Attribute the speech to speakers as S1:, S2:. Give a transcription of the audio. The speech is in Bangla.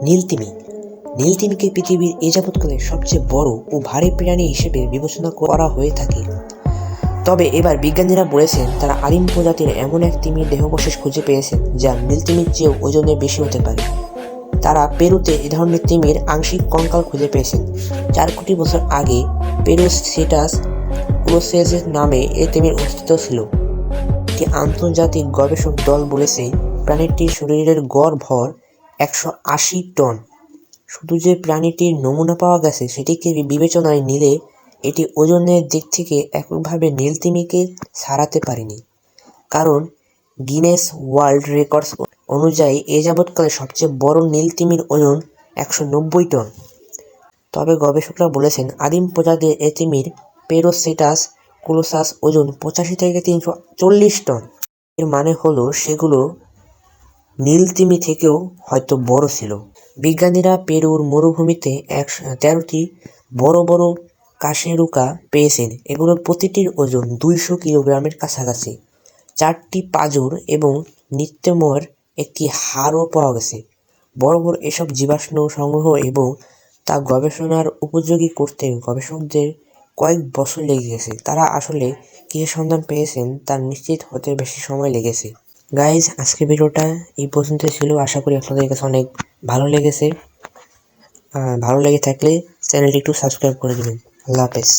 S1: নীলতিমি নীলতিমিকে পৃথিবীর এ যাবৎকালে সবচেয়ে বড় ও ভারী প্রাণী হিসেবে বিবেচনা করা হয়ে থাকে। তবে এবার বিজ্ঞানীরা বলেছেন তারা আদিম প্রজাতির এমন এক তিমির দেহাবশেষ খুঁজে পেয়েছেন যা নীলতিমির চেয়েও ওজনে বেশি হতে পারে। তারা পেরুতে এ ধরনের তিমির আংশিক কঙ্কাল খুঁজে পেয়েছেন। 4 কোটি বছর আগে পেরোসেটাস কুলোসেসের নামে এ তিমির অস্তিত্ব ছিল। একটি আন্তর্জাতিক গবেষক দল বলেছে প্রাণীটির শরীরের গড় ভর 180 টন। শুধু যে প্রাণীটির নমুনা পাওয়া গেছে সেটিকে বিবেচনায় নিলে এটি ওজনের দিক থেকে এককভাবে নীলতিমিকে ছাড়াতে পারেনি, কারণ গিনেস ওয়ার্ল্ড রেকর্ডস অনুযায়ী এ যাবৎকালে সবচেয়ে বড় নীলতিমির ওজন 190 টন। তবে গবেষকরা বলেছেন আদিম প্রজাতির এ তিমির পেরোসেটাস কুলোসাস ওজন 85 থেকে 340 টন। এর মানে হলো সেগুলো নীলতিমি থেকেও হয়তো বড় ছিল। বিজ্ঞানীরা পেরুর মরুভূমিতে 13টি বড় বড় কাশেরুকা পেয়েছেন। এগুলোর প্রতিটির ওজন 200 কিলোগ্রামের কাছাকাছি। 4টি পাঁজর এবং নিত্যময়ের একটি হাড়ও পাওয়া গেছে। বড় বড় এসব জীবাশ্ম সংগ্রহ এবং তা গবেষণার উপযোগী করতে গবেষকদের কয়েক বছর লেগে গেছে। তারা আসলে কিসের সন্ধান পেয়েছেন তা নিশ্চিত হতে বেশি সময় লেগেছে। গাইজ, আজকের ভিডিওটা এই পর্যন্ত ছিল। আশা করি আপনাদের কাছে অনেক ভালো লেগেছে। ভালো লেগে থাকলে চ্যানেলটি একটু সাবস্ক্রাইব করে দেবেন। আল্লাহ হাফেজ।